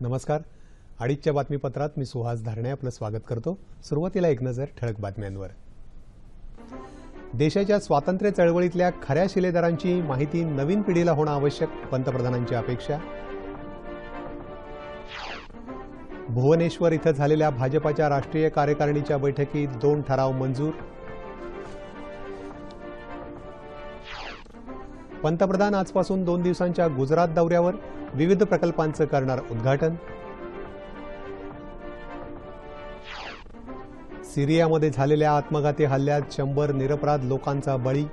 नमस्कार. अडीचच्या बातमीपत्रात मी सुहास धारणे आपलं स्वागत करतो. सुरुवातीला एक नजर ठळक बातम्यांवर. देशाच्या स्वातंत्र्य चळवळीतल्या खऱ्या शिलेदारांची माहिती नवीन पिढीला होणं आवश्यक, पंतप्रधानांची अपेक्षा. भुवनेश्वर इथं झालेल्या भाजपाच्या राष्ट्रीय कार्यकारिणीच्या बैठकीत 2 ठराव मंजूर. पंतप्रधान आजपासून 2 दिवसांच्या गुजरात दौऱ्यावर, विविध प्रकल्पांचं करणार उद्घाटन. सिरियामध्ये झालेल्या आत्मघाती हल्ल्यात 100 निरपराध लोकांचा बळी.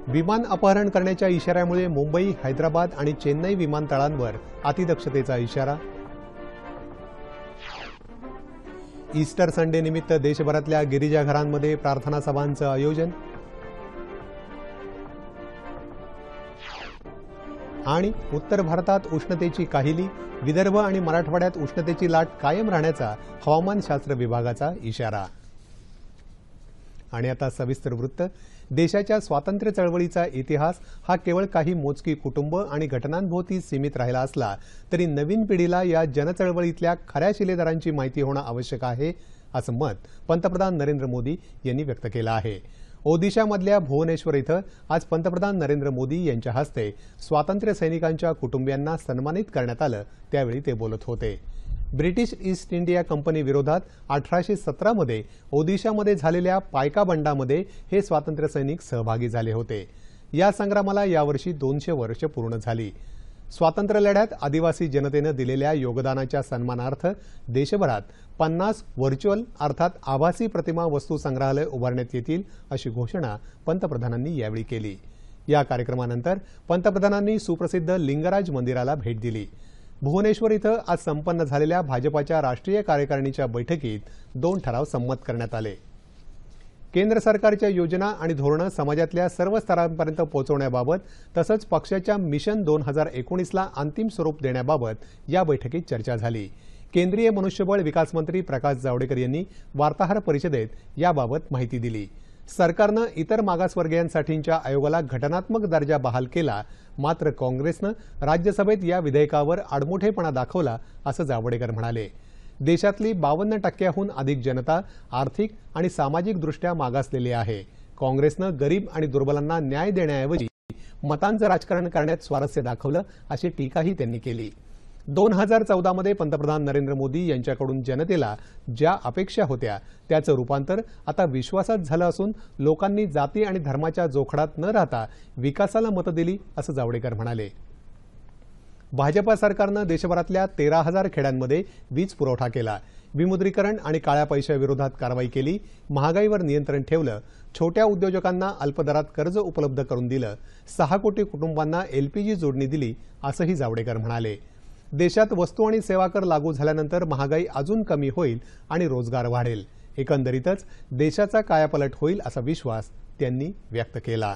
विमान अपहरण करण्याच्या इशाऱ्यामुळे मुंबई, हैदराबाद आणि चेन्नई विमानतळांवर अतिदक्षतेचा इशारा. ईस्टर संडे निमित्त देशभरातल्या गिरिजाघरांमध्ये प्रार्थना सभांचं आयोजन. आणि उत्तर भारतात उष्णतेची काहिली, विदर्भ आणि मराठवाड्यात उष्णतेची लाट कायम राहण्याचा हवामानशास्त्र विभागाचा इशारा. आणि आता सविस्तर वृत्त. देशाच्या स्वातंत्र्य चळवळीचा इतिहास हा केवळ काही मोजकी कुटुंब आणि घटनांभोवती सीमित राहिला असला तरी नवीन पिढीला या जनचळवळीतल्या खऱ्या शिलेदारांची माहिती होणं आवश्यक आहे, असं मत पंतप्रधान नरेंद्र मोदी यांनी व्यक्त केलं आहे. ओदिशामधल्या भुवनेश्वर इथं आज पंतप्रधान नरेंद्र मोदी यांच्या हस्ते स्वातंत्र्य सैनिकांच्या कुटुंबियांना सन्मानित करण्यात आलं. त्यावेळी ते बोलत होते. ब्रिटिश ईस्ट इंडिया कंपनी विरोधात 1817 मध्ये ओदिशामध्ये झालेल्या पायका बंडामध्ये हे स्वातंत्र्य सैनिक सहभागी झाले होते. या संग्रामाला यावर्षी 200 वर्ष पूर्ण झाली. स्वातंत्र्य लढ्यात आदिवासी जनतेनं दिलेल्या योगदानाच्या सन्मानार्थ देशभरात 50 व्हर्च्युअल अर्थात आभासी प्रतिमा वस्तू संग्रहालय उभारण्यात येतील, अशी घोषणा पंतप्रधानांनी यावेळी केली. या कार्यक्रमानंतर पंतप्रधानांनी सुप्रसिद्ध लिंगराज मंदिराला भेट दिली. भुवनेश्वर इथं आज संपन्न झालेल्या भाजपाच्या राष्ट्रीय कार्यकारिणीच्या बैठकीत 2 ठराव संमत करण्यात आले. केंद्र सरकारच्या योजना आणि धोरणं समाजातल्या सर्व स्तरांपर्यंत पोहोचवण्याबाबत तसंच पक्षाच्या मिशन 2019ला अंतिम स्वरूप देण्याबाबत या बैठकीत चर्चा झाली. केंद्रीय मनुष्यबळ विकास मंत्री प्रकाश जावडेकर यांनी वार्ताहर परिषदेत याबाबत माहिती दिली. सरकारनं इतर मागासवर्गीयांसाठीच्या आयोगाला घटनात्मक दर्जा बहाल केला, मात्र काँग्रेसनं राज्यसभेत या विधेयकावर आडमुठेपणा दाखवला, असं जावडेकर म्हणाले. देशातली 52% अधिक जनता आर्थिक आणि सामाजिकदृष्ट्या मागासलेली आहे. काँग्रेसनं गरीब आणि दुर्बलांना न्याय देण्याऐवजी मतांचं राजकारण करण्यात स्वारस्य दाखवलं, अशी टीकाही त्यांनी केली. 2014 मध्ये पंतप्रधान नरेंद्र मोदी यांच्याकडून जनतेला ज्या अपेक्षा होत्या त्याचं रूपांतर आता विश्वासात झालं असून लोकांनी जाती आणि धर्माच्या जोखडात न राहता विकासाला मतं दिली, असं जावडेकर म्हणाले. भाजपा सरकारनं देशभरातल्या 13,000 खेड्यांमध्ये वीज पुरवठा केला. विमुद्रीकरण आणि काळ्या पैशाविरोधात कारवाई केली. महागाईवर नियंत्रण ठेवलं. छोट्या उद्योजकांना अल्पदरात कर्ज उपलब्ध करून दिलं. 6 कोटी कुटुंबांना LPG जोडणी दिली, असंही जावडेकर म्हणाले. देशात वस्तू आणि सेवा कर लागू झाल्यानंतर महागाई अजून कमी होईल आणि रोजगार वाढेल. एकंदरीतच देशाचा कायापालट होईल, असा विश्वास त्यांनी व्यक्त केला.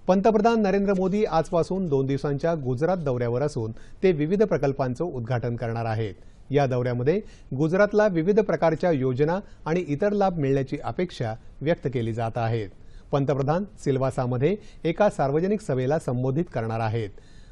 पंतप्रधान नरेंद्र मोदी आजपासून 2 दिवसांच्या गुजरात दौऱ्यावर असून ते विविध प्रकल्पांचं उद्घाटन करणार आहेत. या दौऱ्यामध्ये गुजरातला विविध प्रकारच्या योजना आणि इतर लाभ मिळण्याची अपेक्षा व्यक्त केली जात आहेत. पंतप्रधान सिल्वासामध्ये एका सार्वजनिक सभेला संबोधित करणार आहेत.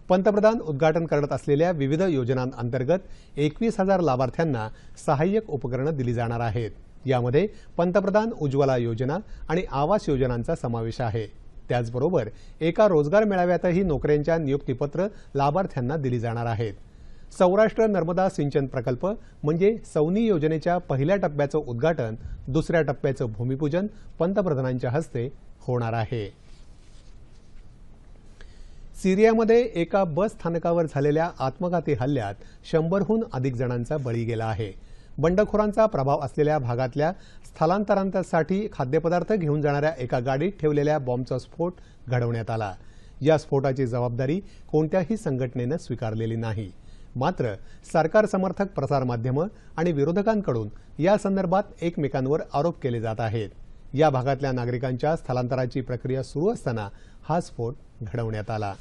पंतप्रधान उद्घाटन करत असलेल्या विविध योजनांअंतर्गत 21,000 लाभार्थ्यांना सहाय्यक उपकरणं दिली जाणार आहेत. यामध्ये पंतप्रधान उज्ज्वला योजना आणि आवास योजनांचा समावेश आहे. त्याचबरोबर एका रोजगार मेळाव्यातही नोकऱ्यांच्या नियुक्तीपत्र लाभार्थ्यांना दिली जाणार आहेत. सौराष्ट्र नर्मदा सिंचन प्रकल्प म्हणजे सौनी योजनेच्या पहिल्या टप्प्याचं उद्घाटन, दुसऱ्या टप्प्याचं भूमिपूजन पंतप्रधानांच्या हस्ते होणार आहे. सिरियामध्ये एका बस स्थानकावर झालेल्या आत्मघाती हल्ल्यात 100हून अधिक जणांचा बळी गेला आहे. बंडखोरांचा प्रभाव असलेल्या भागातल्या स्थलांतरांसाठी खाद्यपदार्थ घेऊन जाणाऱ्या एका गाडीत ठेवलेल्या बॉम्बचा स्फोट घडवण्यात आला. या स्फोटाची जबाबदारी कोणत्याही संघटनेनं स्वीकारलेली नाही. मात्र सरकार समर्थक प्रसारमाध्यमं आणि विरोधकांकडून या संदर्भात एकमेकांवर आरोप केले जात आहेत. या भागातल्या नागरिकांच्या स्थलांतराची प्रक्रिया सुरू असताना हा स्फोट घडवण्यात आला.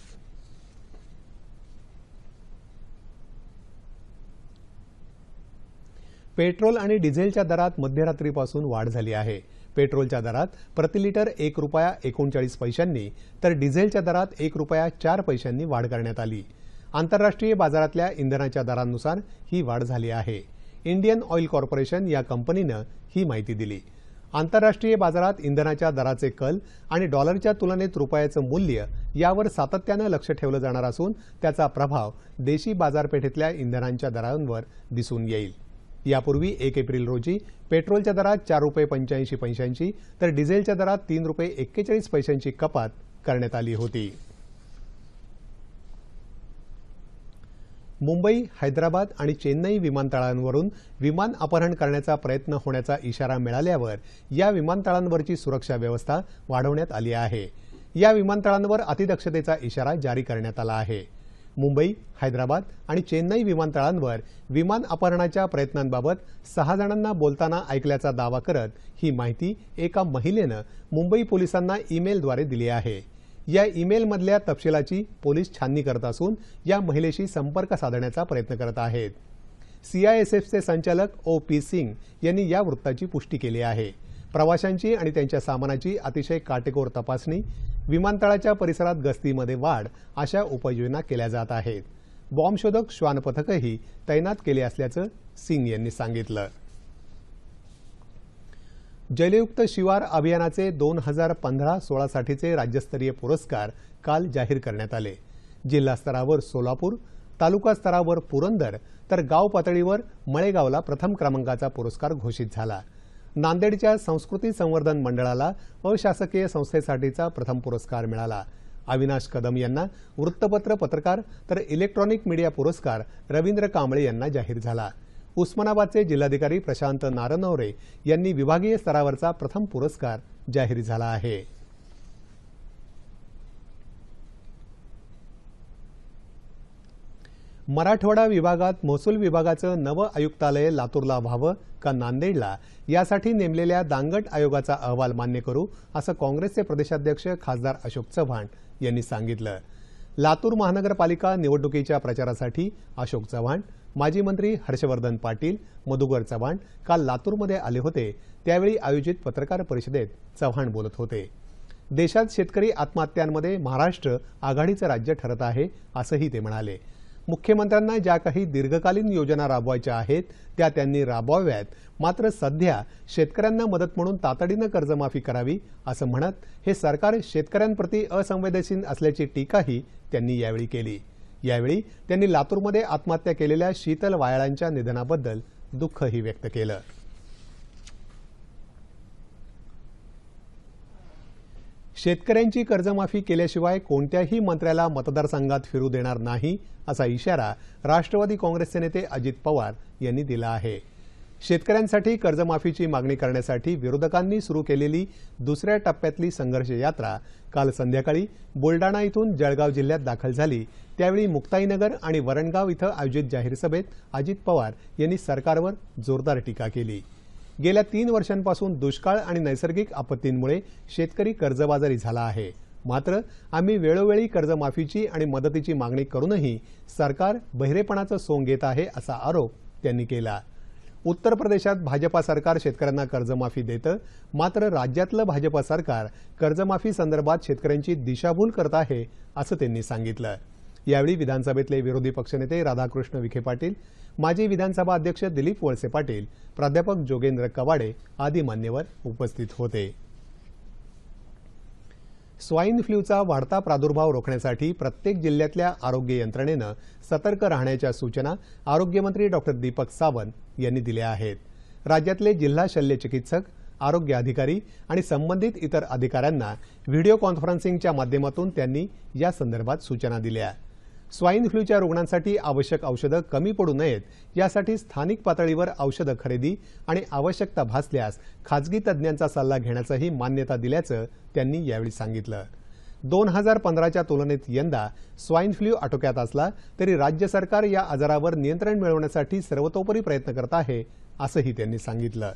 पेट्रोल आणि डिझेलच्या दरात मध्यरात्रीपासून वाढ झाली आहे. पेट्रोलच्या दरात प्रति लिटर ₹1.39 तर डिझेलच्या दरात ₹1.04 वाढ करण्यात आली। आंतरराष्ट्रीय बाजारातल्या इंधनाच्या दरांनुसार ही वाढ झाली आहे। इंडियन ऑइल कॉर्पोरेशन या कंपनीनं ही माहिती दिली। आंतरराष्ट्रीय बाजारात इंधनाच्या दराचे कल आणि डॉलरच्या तुलनेत रुपयाचं मूल्य यावर सातत्यानं लक्ष ठेवलं जाणार असून त्याचा प्रभाव देशी बाजारपेठेतल्या इंधनांच्या दरांवर दिसून येईल। यापूर्वी 1 एप्रिल रोजी पेट्रोलच्या दरात ₹4.85 तर डिझेलच्या दरात ₹3.41 कपात करण्यात आली होती। मुंबई, हैदराबाद आणि चेन्नई विमानतळांवरून विमान अपहरण करण्याचा प्रयत्न होण्याचा इशारा मिळाल्यावर या विमानतळांवरची सुरक्षा व्यवस्था वाढवण्यात आली आहे। या विमानतळांवर अतिदक्षतेचा इशारा जारी करण्यात आला आहे। मुंबई, हैदराबाद आणि चेन्नई विमानतळांवर विमान अपहरणाच्या प्रयत्नांबाबत 6 जणांना बोलताना ऐकल्याचा दावा करत ही माहिती एका महिलेनं मुंबई पोलिसांना ईमेलद्वारे दिली आहे। या ईमेलमधल्या तपशिलाची पोलीस छाननी करत असून या महिलेशी संपर्क साधण्याचा प्रयत्न करत आहेत। सीआयएसएफचे संचालक ओ.पी. सिंग यांनी या वृत्ताची पुष्टी केली आहे। प्रवाशांची आणि त्यांच्या सामानाची अतिशय काटेकोर तपासणी, विमानतळाच्या परिसरात गस्तीमध्ये वाढ अशा उपाययोजना केल्या जात आहेत। बॉम्बशोधक श्वान पथकही तैनात केले असल्याचं सिंग यांनी सांगितलं। जलयुक्त शिवार अभियानाचे 2015-16 साठीचे राज्यस्तरीय पुरस्कार काल जाहीर करण्यात आले। जिल्हा स्तरावर सोलापूर, तालुका स्तरावर पुरंदर तर गाव पातळीवर मळेगावला प्रथम क्रमांकाचा पुरस्कार घोषित झाला। नांदेडच्या संस्कृती संवर्धन मंडळाला अशासकीय संस्थेसाठीचा प्रथम पुरस्कार मिळाला। अविनाश कदम यांना वृत्तपत्र पत्रकार तर इलेक्ट्रॉनिक मीडिया पुरस्कार रवींद्र कांबळे यांना जाहीर झाला। उस्मानाबादचे जिल्हाधिकारी प्रशांत नारनवरे यांनी विभागीय स्तरावरचा प्रथम पुरस्कार जाहीर झाला आहे। मराठवाडा विभागात महसूल विभागाचं नवं आयुक्तालय लातूरला व्हावं का नांदेडला यासाठी नेमलेल्या दांगट आयोगाचा अहवाल मान्य करू असं काँग्रेसचे प्रदेशाध्यक्ष खासदार अशोक चव्हाण यांनी सांगितलं। लातूर महानगरपालिका निवडणुकीच्या प्रचारासाठी अशोक चव्हाण, माजी मंत्री हर्षवर्धन पाटील, मधुकर चव्हाण काल लातूरमध्ये आले होते। त्यावेळी आयोजित पत्रकार परिषदेत चव्हाण बोलत होते। देशात शेतकरी आत्महत्यांमध्ये महाराष्ट्र आघाडीचं राज्य ठरत आहे असंही ते म्हणाले। मुख्यमंत्र्यांना ज्या काही दीर्घकालीन योजना राबवायच्या आहेत त्या त्यांनी राबवाव्यात, मात्र सध्या शेतकऱ्यांना मदत म्हणून तातडीनं कर्जमाफी करावी असं म्हणत हे सरकार शेतकऱ्यांप्रती असंवेदनशील असल्याची टीकाही त्यांनी यावेळी केली। यावेळी त्यांनी लातूरमध्ये आत्महत्या केलेल्या शीतल वायाळांच्या निधनाबद्दल दुःखही व्यक्त केलं। शेतकऱ्यांची कर्जमाफी केल्याशिवाय कोणत्याही मंत्र्याला मतदारसंघात फिरू देणार नाही असा इशारा राष्ट्रवादी काँग्रेसचे नेते अजित पवार यांनी दिला आहे। शेतकऱ्यांसाठी कर्जमाफीची मागणी करण्यासाठी विरोधकांनी सुरू केलेली दुसऱ्या टप्प्यातली संघर्ष यात्रा काल संध्याकाळी बुलडाणा इथून जळगाव जिल्ह्यात दाखल झाली। त्यावेळी मुक्ताईनगर आणि वरणगाव इथं आयोजित जाहीर सभेत अजित पवार यांनी सरकारवर जोरदार टीका केली। गेल्या 3 वर्षांपासून दुष्काळ आणि नैसर्गिक आपत्तींमुळे शेतकरी कर्जबाजारी झाला आहे, मात्र आम्ही वेळोवेळी कर्जमाफीची आणि मदतीची मागणी करूनही सरकार बहिरेपणाचं सोंग घेत आहे असा आरोप त्यांनी केला। उत्तर प्रदेशात भाजपा सरकार शेतकऱ्यांना कर्जमाफी देतं, मात्र राज्यातलं भाजपा सरकार कर्जमाफी संदर्भात शेतकऱ्यांची दिशाभूल करत आहे असं त्यांनी सांगितलं। यावेळी विधानसभेतले विरोधी पक्षनेते राधाकृष्ण विखे पाटील, माजी विधानसभा अध्यक्ष दिलीप वळसे पाटील, प्राध्यापक जोगेंद्र कवाडे आदी मान्यवर उपस्थित होते। स्वाईन फ्लूचा वाढता प्रादुर्भाव रोखण्यासाठी प्रत्येक जिल्ह्यातल्या आरोग्य यंत्रणेनं सतर्क राहण्याच्या सूचना आरोग्यमंत्री डॉ. दीपक सावंत यांनी दिल्या आहेत। राज्यातले जिल्हा शल्य चिकित्सक, आरोग्य अधिकारी आणि संबंधित इतर अधिकाऱ्यांना व्हिडिओ कॉन्फरन्सिंगच्या माध्यमातून त्यांनी या संदर्भात सूचना दिल्या। स्वाईन फ्लूच्या रुग्णांसाठी आवश्यक औषधं कमी पडू नयेत यासाठी स्थानिक पातळीवर औषधं खरेदी आणि आवश्यकता भासल्यास खाजगी तज्ज्ञांचा सल्ला घेण्याचंही मान्यता दिल्याचं त्यांनी यावेळी सांगितलं। 2015च्या तुलनेत यंदा स्वाईन फ्लू आटोक्यात असला तरी राज्य सरकार या आजारावर नियंत्रण मिळवण्यासाठी सर्वतोपरी प्रयत्न करत आहे असंही त्यांनी सांगितलं।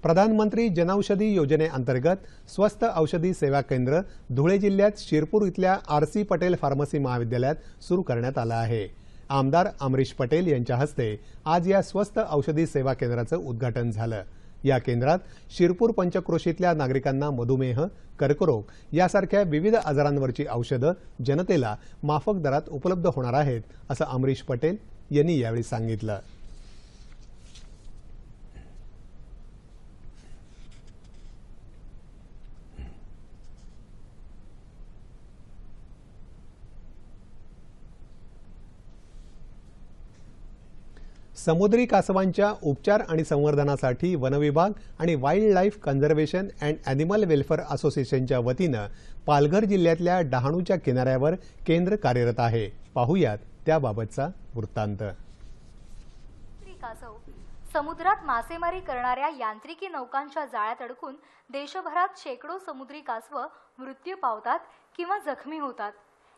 प्रधानमंत्री जनौषधी योजनेअंतर्गत स्वस्त औषधी सेवा केंद्र धुळे जिल्ह्यात शिरपूर इथल्या आर.सी. पटेल फार्मसी महाविद्यालयात सुरू करण्यात आलं आहे। आमदार अमरीश पटेल यांच्या हस्ते आज या स्वस्त औषधी सेवा केंद्राचं उद्घाटन झालं। या केंद्रात शिरपूर पंचक्रोशीतल्या नागरिकांना मधुमेह, कर्करोग यासारख्या विविध आजारांवरची औषधं जनतेला माफक दरात उपलब्ध होणार आहेत, असं अमरीश पटेल यांनी यावेळी सांगितलं। समुद्री कासवांच्या उपचार आणि संवर्धनासाठी वनविभाग आणि wild life conservation and animal welfare असोसिएशनच्या वतीनं पालघर जिल्ह्यातल्या डहाणूच्या किनाऱ्यावर केंद्र कार्यरत आहे। पाहूयात त्याबाबतचा वृत्तांत। समुद्रात मासेमारी करणाऱ्या यांत्रिकी नौकांच्या जाळ्यात अडकून देशभरात शेकडो समुद्री कासव मृत्यू पावतात किंवा जखमी होतात।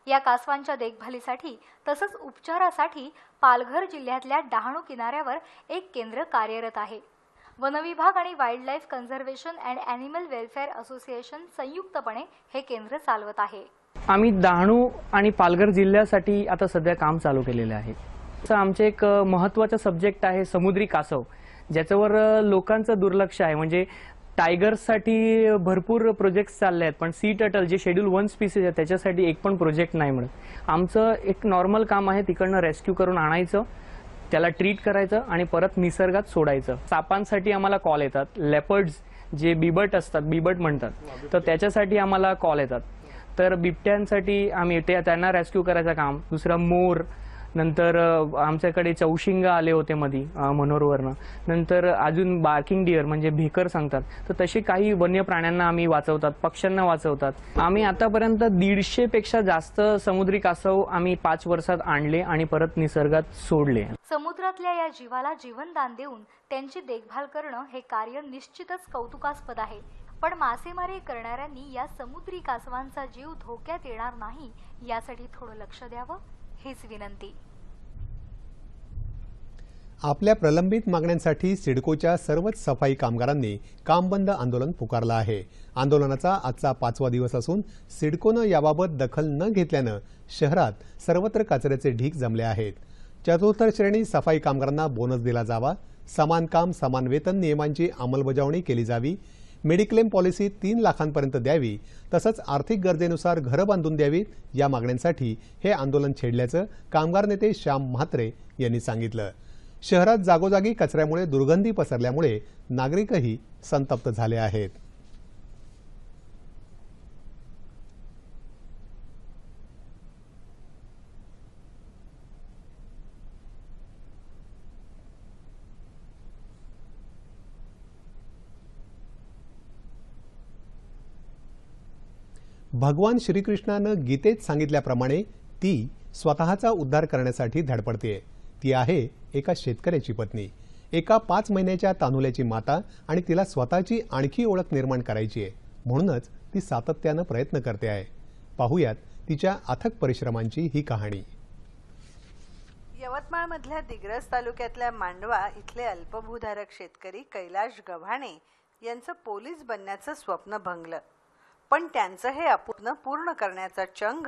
या कासवांच्या देखभालीसाठी तसंच उपचारासाठी पालघर जिल्ह्यातल्या डहाणू किनाऱ्यावर एक केंद्र कार्यरत आहे। वनविभाग आणि wild life conservation and animal welfare association संयुक्तपणे हे केंद्र चालवत आहे। आम्ही डहाणू आणि पालघर जिल्ह्यासाठी आता सध्या काम चालू केलेले आहे। आमचे एक महत्त्वाचा सब्जेक्ट आहे समुद्री कासव, ज्याच्यावर लोकांचं दुर्लक्ष आहे। म्हणजे टायगर्ससाठी भरपूर प्रोजेक्ट्स चालले आहेत, पण सी टर्टल जे शेड्यूल 1 स्पीसीज आहे त्याच्यासाठी एक पण प्रोजेक्ट नाही मिळत। आमचं एक नॉर्मल काम आहे तिकडनं रेस्क्यू करून आणायचं, त्याला ट्रीट करायचं आणि परत निसर्गात सोडायचं। सापांसाठी आम्हाला कॉल येतात, लेपर्ड्स जे बिबट असतात, बिबट म्हणतात, तर त्याच्यासाठी आम्हाला कॉल येतात। तर बिबट्यांसाठी आम्ही त्यांना रेस्क्यू करायचं काम। दुसरा मोर, नंतर आमच्याकडे चौशिंगा आले होते मधी मनोरवरनं, नंतर अजून बार्किंग डिअर म्हणजे भेकर सांगतात, तर तसे काही वन्य प्राण्यांना आम्ही वाचवतात, पक्ष्यांना वाचवतात। आम्ही आतापर्यंत 150 पेक्षा जास्त समुद्री कासव आम्ही 5 वर्षात आणले आणि परत निसर्गात सोडले। समुद्रातल्या या जीवाला जीवनदान देऊन त्यांची देखभाल करणं हे कार्य निश्चितच कौतुकास्पद आहे। पण मासेमारी करणाऱ्यांनी या समुद्री कासवांचा जीव धोक्यात येणार नाही यासाठी थोडं लक्ष द्यावं हीच विनंती। आपल्या प्रलंबित मागण्यांसाठी सिडकोच्या सर्वच सफाई कामगारांनी काम बंद आंदोलन पुकारलं आहे। आंदोलनाचा आजचा 5वा दिवस असून सिडकोनं याबाबत दखल न घेतल्यानं शहरात सर्वत्र कचऱ्याचे ढीग जमले आहेत। चतुर्थ श्रेणी सफाई कामगारांना बोनस दिला जावा, समान काम समान वेतन नियमांची अंमलबजावणी केली जावी, मेडिक्लेम पॉलिसी 3 लाखांपर्यंत द्यावी, तसंच आर्थिक गरजेनुसार घरं बांधून द्यावीत या मागण्यांसाठी हे आंदोलन छेडल्याचं कामगार नेते श्याम म्हात्रे यांनी सांगितलं। शहरात जागोजागी कचऱ्यामुळे दुर्गंधी पसरल्यामुळे नागरिकही संतप्त झाले आहेत। भगवान श्रीकृष्णानं गीतेत सांगितल्याप्रमाणे ती स्वतःचा उद्धार करण्यासाठी धडपडते। ती आहे एका शेतकऱ्याची पत्नी, एका 5 महिन्याच्या तान्हुल्याची माता आणि तिला स्वतःची आणखी ओळख निर्माण करायची आहे, म्हणूनच ती सातत्यानं प्रयत्न करते आहे। पाहूयात तिच्या अथक परिश्रमांची ही कहाणी। यवतमाळमधल्या दिग्रस तालुक्यातल्या मांडवा इथले अल्पभूधारक शेतकरी कैलाश गव्हाणे यांचं पोलीस बनण्याचं स्वप्न भंगलं, पण त्यांचं हे अपूर्ण पूर्ण करण्याचा चंग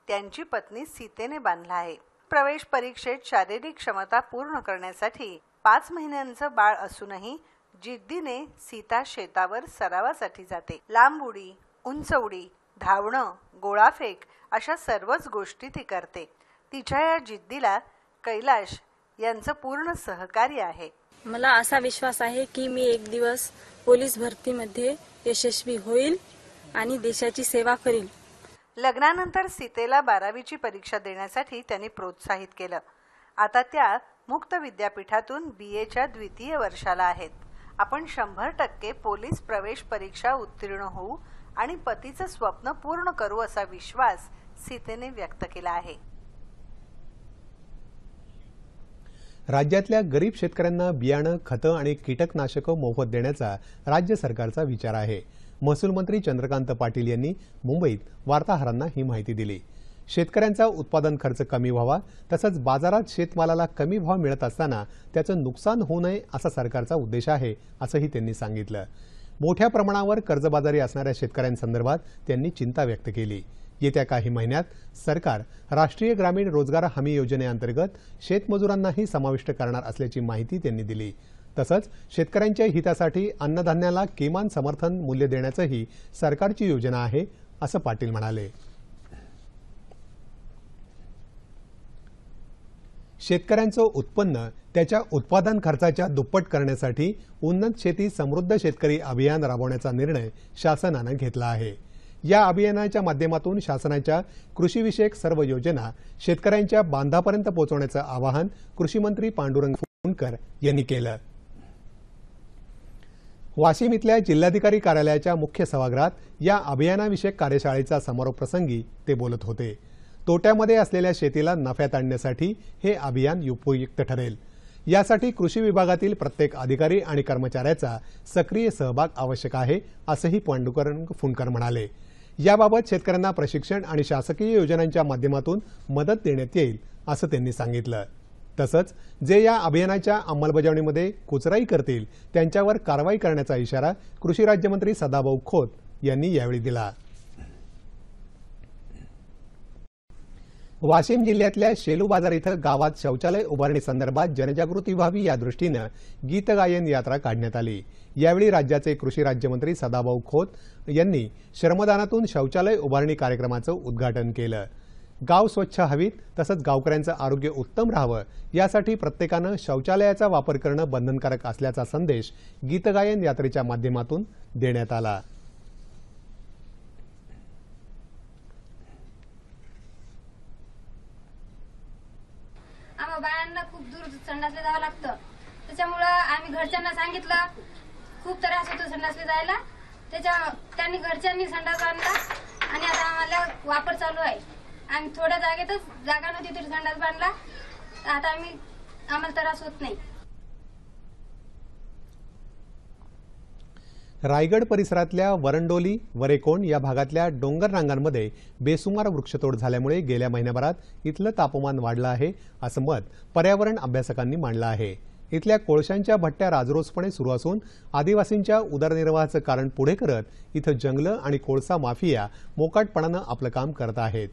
त्यांची पत्नी सीतेने बांधला आहे। प्रवेश परीक्षेत शारीरिक क्षमता पूर्ण करण्यासाठी 5 महिन्यांचं बाळ असूनही जिद्दीने सीता शेतावर सरावासाठी जाते। लांब उडी, उंच उडी, धावणं, गोळाफेक अशा सर्वच गोष्टी ती करते। तिच्या या जिद्दीला कैलाश यांचं पूर्ण सहकार्य आहे। मला असा विश्वास आहे की मी एक दिवस पोलीस भरतीमध्ये यशस्वी होईल आणि देशाची सेवा करील। लग्नानंतर सीतेला 12वीची परीक्षा देण्यासाठी त्यांनी प्रोत्साहित केलं। आता त्या मुक्त विद्यापीठातून BAच्या 2य वर्षाला आहेत। आपण 100% पोलीस प्रवेश परीक्षा उत्तीर्ण होऊ आणि पतीचं स्वप्न पूर्ण करू असा विश्वास सीतेने व्यक्त केला आहे। राज्यातल्या गरीब शेतकऱ्यांना बियाणं, खतं आणि कीटकनाशकं मोफत देण्याचा राज्य सरकारचा विचार आहे। महसूल मंत्री चंद्रकांत पाटील यांनी मुंबईत वार्ताहरांना ही माहिती दिली। शेतकऱ्यांचा उत्पादन खर्च कमी व्हावा, तसंच बाजारात शेतमालाला कमी भाव मिळत असताना त्याचं नुकसान होऊ नये असा सरकारचा उद्देश आहे, असंही त्यांनी सांगितलं। मोठ्या प्रमाणावर कर्जबाजारी असणाऱ्या शेतकऱ्यांसंदर्भात त्यांनी चिंता व्यक्त केली। येत्या काही महिन्यात सरकार राष्ट्रीय ग्रामीण रोजगार हमी योजनेअंतर्गत शेतमजुरांनाही समाविष्ट करणार असल्याची माहिती त्यांनी दिली. तसंच शेतकऱ्यांच्या हितासाठी अन्नधान्याला किमान समर्थन मूल्य देण्याचंही सरकारची योजना आहे, असं पाटील म्हणाले. शेतकऱ्यांचं उत्पन्न त्याच्या उत्पादन खर्चाच्या दुप्पट करण्यासाठी उन्नत शेती समृद्ध शेतकरी अभियान राबवण्याचा निर्णय शासनानं घेतला आहे. या अभियानाच्या माध्यमातून शासनाच्या कृषीविषयक सर्व योजना शेतकऱ्यांच्या बांधापर्यंत पोहोचवण्याचं आवाहन कृषीमंत्री पांडुरंग फुंडकर यांनी केलं. वाशिम इथल्या जिल्हाधिकारी कार्यालयाच्या मुख्य सभागृहात या अभियानाविषयक कार्यशाळेच्या समारोप प्रसंगी ते बोलत होते. तोट्यामध्ये असलेल्या शेतीला नफ्यात आणण्यासाठी हे अभियान उपयुक्त ठरेल. यासाठी कृषी विभागातील प्रत्येक अधिकारी आणि कर्मचाऱ्याचा सक्रिय सहभाग आवश्यक आहे, असंही पांडुरंग फुंडकर म्हणाले. याबाबत शेतकऱ्यांना प्रशिक्षण आणि शासकीय योजनांच्या माध्यमातून मदत देण्यात येईल, असं त्यांनी सांगितलं. तसंच जे या अभियानाच्या अंमलबजावणीमध्ये कुचराई करतील त्यांच्यावर कारवाई करण्याचा इशारा कृषी राज्यमंत्री सदाभाऊ खोत यांनी यावेळी दिला. वाशिम जिल्ह्यातल्या शेलू बाजार इथं गावात शौचालय उभारणीसंदर्भात जनजागृती व्हावी या दृष्टीनं गीतगायन यात्रा काढण्यात आली. यावेळी राज्याचे कृषी राज्यमंत्री सदाभाऊ खोत यांनी श्रमदानातून शौचालय उभारणी कार्यक्रमाचं उद्घाटन केलं. गाव स्वच्छ हवीत तसंच गावकऱ्यांचं आरोग्य उत्तम राहावं यासाठी प्रत्येकानं शौचालयाचा वापर करणं बंधनकारक असल्याचा संदेश गीतगायन यात्रेच्या माध्यमातून देण्यात आला. आम्हा बायांना खूप दूर संडासला जावं लागतं. त्याच्यामुळं आम्ही घरच्यांना सांगितलं, खूप त्रास होतो संडासला जायला. त्यांनी घरच्यांनी संडास बांधला आणि आता आम्हाला वापर चालू आहे. आम्ही थोड्या जागेतच जागा नव्हती तरी संडास बांधला. आता आम्हाला त्रास होत नाही. रायगड परिसरातल्या वरंडोली वरेकोण या भागातल्या डोंगर रांगांमध्ये बेसुमार वृक्षतोड झाल्यामुळे गेल्या महिन्याभरात इथलं तापमान वाढलं आहे, असं मत पर्यावरण अभ्यासकांनी मांडलं आहे. इथल्या कोळशांच्या भट्ट्या राजरोसपणे सुरू असून आदिवासींच्या उदरनिर्वाहाचं कारण पुढे करत इथं जंगलं आणि कोळसा माफिया मोकाटपणानं आपलं काम करत आहेत.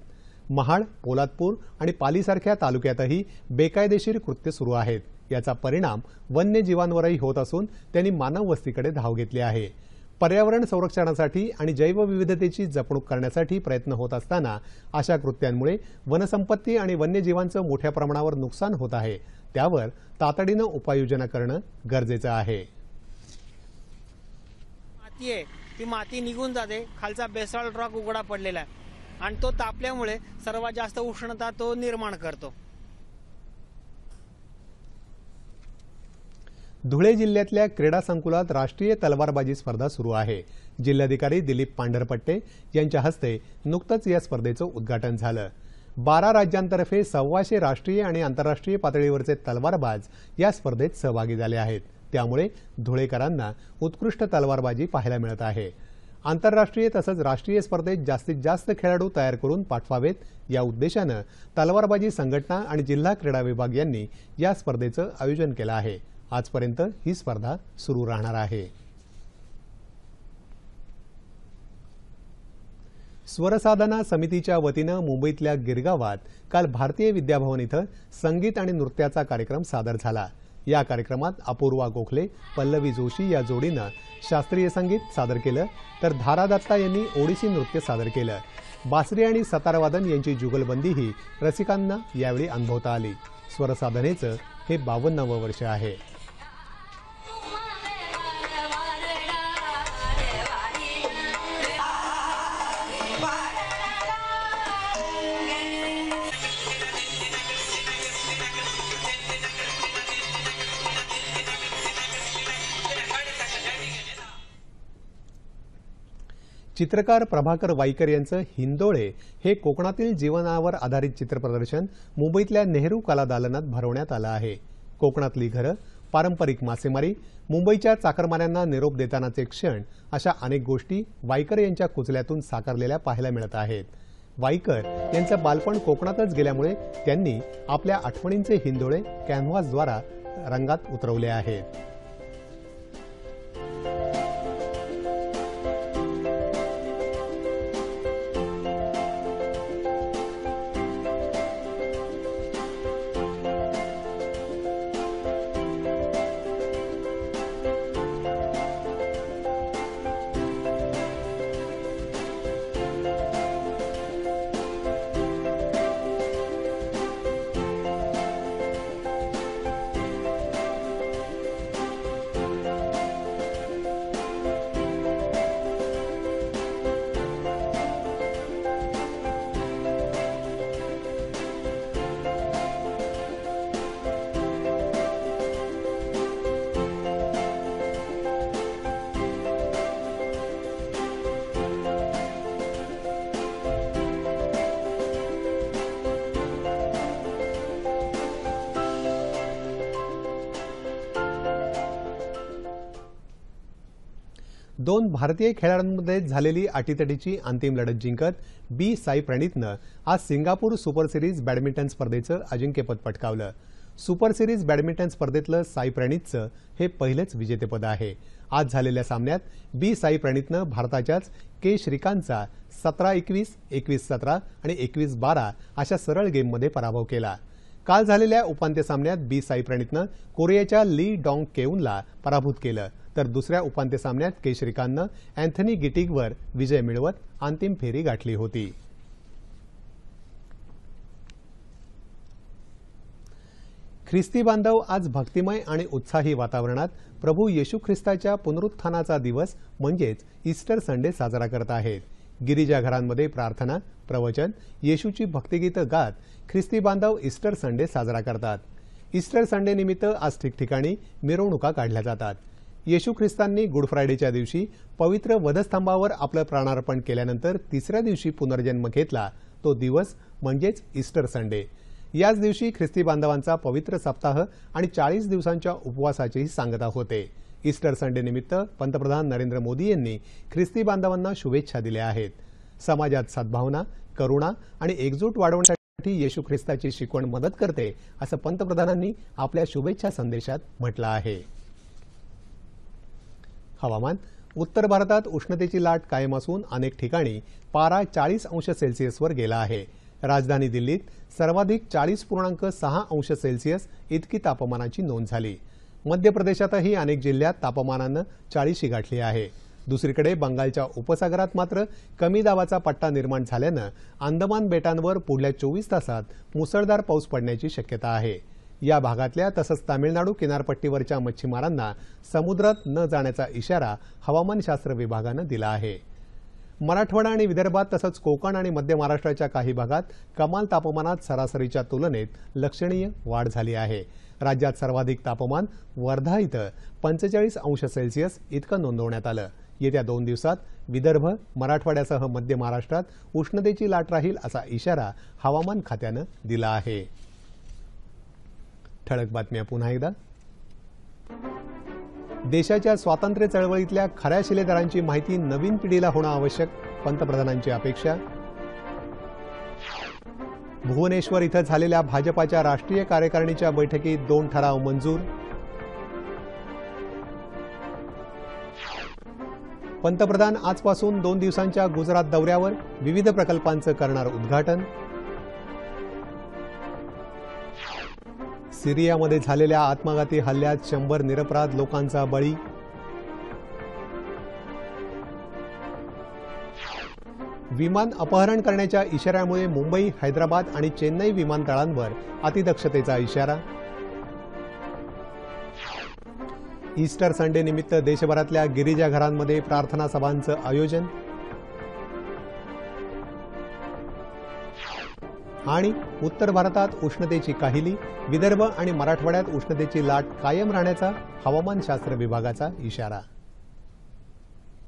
महाड, पोलादपूर आणि पालीसारख्या तालुक्यातही बेकायदेशीर कृत्य सुरू आहेत. याचा परिणाम वन्यजीवांवरही होत असून त्यांनी मानव वस्तीकडे धाव घेतली आहे. पर्यावरण संरक्षणासाठी आणि जैवविविधतेची जपणूक करण्यासाठी प्रयत्न होत असताना अशा कृत्यांमुळे वनसंपत्ती आणि वन्यजीवांचं मोठ्या प्रमाणावर नुकसान होत आहे. त्यावर तातडीनं उपाययोजना करणं गरजेचं आहे. माती आहे ती माती निघून जाते, खालचा बेसाल्ट रॉक उघडा पडलेला आहे आणि तो तापल्यामुळे सर्वात जास्त उष्णता तो निर्माण करतो. धुळे जिल्ह्यातल्या क्रीडा संकुलात राष्ट्रीय तलवारबाजी स्पर्धा सुरू आहे. जिल्हाधिकारी दिलीप पांढरपट्टे यांच्या हस्ते नुकतंच या स्पर्धेचं उद्घाटन झालं. 12 राज्यांतर्फे 125 राष्ट्रीय आणि आंतरराष्ट्रीय पातळीवरचे तलवारबाज या स्पर्धेत सहभागी झाले आहेत. त्यामुळे धुळेकरांना उत्कृष्ट तलवारबाजी पाहायला मिळत आहे. आंतरराष्ट्रीय तसंच राष्ट्रीय स्पर्धेत जास्तीत जास्त खेळाडू तयार करून पाठवावेत या उद्देशानं तलवारबाजी संघटना आणि जिल्हा क्रीडा विभाग यांनी या स्पर्धेचं आयोजन केलं आहे. आजपर्यंत ही स्पर्धा सुरू राहणार आहे. स्वरसाधना समितीच्या वतीनं मुंबईतल्या गिरगावात काल भारतीय विद्याभवन इथं संगीत आणि नृत्याचा कार्यक्रम सादर झाला. या कार्यक्रमात अपूर्वा गोखले, पल्लवी जोशी या जोडीनं शास्त्रीय संगीत सादर केलं, तर धारा दत्ता यांनी ओडिसी नृत्य सादर केलं. बासरी आणि सतारवादन यांची जुगलबंदीही रसिकांना यावेळी अनुभवता आली. स्वरसाधनेचं हे 52वं वर्ष आहे. चित्रकार प्रभाकर वाईकर यांचं हिंदोळे हे कोकणातील जीवनावर आधारित चित्रप्रदर्शन मुंबईतल्या नेहरू कला दालनात भरवण्यात आलं आहे. कोकणातली घरं, पारंपरिक मासेमारी, मुंबईच्या चाकरमान्यांना निरोप देतानाचे क्षण अशा अनेक गोष्टी वाईकर यांच्या कुचल्यातून साकारलेल्या पाहायला मिळत आहेत. वाईकर यांचं बालपण कोकणातच गेल्यामुळे त्यांनी आपल्या आठवणींचे हिंदोळे कॅनव्हासद्वारा रंगात उतरवले आहेत. दोन भारतीय खेळाडूंमध्ये झालेली अटीतटीची अंतिम लढत जिंकत बी साई प्रणीतनं आज सिंगापूर सुपर सिरीज बॅडमिंटन स्पर्धेचं अजिंक्यपद पटकावलं. सुपर सिरीज बॅडमिंटन स्पर्धेतलं साई प्रणीतचं हे पहिलेच विजेतेपद आहे. आज झालेल्या सामन्यात बी साई प्रणीतनं भारताच्याच के श्रीकांतचा 17-21, 21-17 आणि 21-12 अशा सरळ गेममध्ये पराभव केला. काल झालेल्या उपांत्य सामन्यात बी साई प्रणीतनं कोरियाच्या ली डॉंग केऊनला पराभूत केलं, तर दुसऱ्या उपांत्य सामन्यात के श्रीकांतनं अँथनी गिटिगवर विजय मिळवत अंतिम फेरी गाठली होती. ख्रिस्ती बांधव आज भक्तिमय आणि उत्साही वातावरणात प्रभू येशू ख्रिस्ताच्या पुनरुत्थानाचा दिवस म्हणजेच ईस्टर संडे साजरा करत आहेत. गिरिजाघरांमध्ये प्रार्थना, प्रवचन, येशूची भक्तिगीतं गात ख्रिस्ती बांधव ईस्टर संडे साजरा करतात. ईस्टर संडे निमित्त आज ठिकठिकाणी मिरवणुका काढल्या जातात. येशू ख्रिस्तांनी गुड फ्रायडेच्या दिवशी पवित्र वधस्तंभावर आपलं प्राणार्पण केल्यानंतर तिसऱ्या दिवशी पुनर्जन्म घेतला, तो दिवस म्हणजेच ईस्टर संडे. याच दिवशी ख्रिस्ती बांधवांचा पवित्र सप्ताह आणि 40 दिवसांच्या उपवासाचीही सांगता होते. ईस्टर संडे निमित्त पंतप्रधान नरेंद्र मोदी यांनी ख्रिस्ती बांधवांना शुभेच्छा दिल्या आहेत. समाजात सद्भावना, करुणा आणि एकजूट वाढवण्यासाठी येशू ख्रिस्ताची शिकवण मदत करते, असं पंतप्रधानांनी आपल्या शुभेच्छा संदेशात म्हटलं आहे. हवामान. उत्तर भारतात उष्णतेची लाट कायम असून अनेक ठिकाणी पारा 40 अंश सेल्सिअसवर गेला आहे. राजधानी दिल्लीत सर्वाधिक 40.6 अंश सेल्सिअस इतकी तापमानाची नोंद झाली. मध्य प्रदेशातही अनेक जिल्ह्यात तापमानानं 40 गाठली आहे. दुसरीकडे बंगालच्या उपसागरात मात्र कमी दाबाचा पट्टा निर्माण झाल्यानं अंदमान बेटांवर पुढल्या 24 तासात मुसळधार पाऊस पडण्याची शक्यता आहे. या भागातल्या तसंच तामिळनाडू किनारपट्टीवरच्या मच्छीमारांना समुद्रात न जाण्याचा इशारा हवामानशास्त्र विभागानं दिला आहे. मराठवाडा आणि विदर्भात तसंच कोकण आणि मध्य महाराष्ट्राच्या काही भागात कमाल तापमानात सरासरीच्या तुलनेत लक्षणीय वाढ झाली आहे. राज्यात सर्वाधिक तापमान वर्धा इथं 45 अंश सेल्सिअस इतकं नोंदवण्यात आलं. येत्या 2 दिवसात विदर्भ, मराठवाड्यासह मध्य महाराष्ट्रात उष्णतेची लाट राहील असा इशारा हवामान खात्यानं दिला आहे. ठळक बातम्या पुन्हा एकदा. देशाच्या स्वातंत्र्य चळवळीतल्या खऱ्या शिलेदारांची माहिती नवीन पिढीला होणं आवश्यक, पंतप्रधानांची अपेक्षा. भुवनेश्वर इथं झालेल्या भाजपाच्या राष्ट्रीय कार्यकारिणीच्या बैठकीत 2 ठराव मंजूर. पंतप्रधान आजपासून 2 दिवसांच्या गुजरात दौऱ्यावर, विविध प्रकल्पांचं करणार उद्घाटन. सिरियामध्ये झालेल्या आत्मघाती हल्ल्यात 100 निरपराध लोकांचा बळी. विमान अपहरण करण्याच्या इशाऱ्यामुळे मुंबई, हैदराबाद आणि चेन्नई विमानतळांवर अतिदक्षतेचा इशारा. ईस्टर संडे निमित्त देशभरातल्या गिरिजाघरांमध्ये प्रार्थना सभांचं आयोजन. आणि उत्तर भारतात उष्णतेची काहिली, विदर्भ आणि मराठवाड्यात उष्णतेची लाट कायम राहण्याचा हवामानशास्त्र विभागाचा इशारा.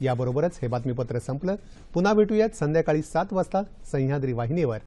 याबरोबरच हे बातमीपत्र संपलं. पुन्हा भेटूयात संध्याकाळी 7 वाजता सह्याद्री वाहिनीवर.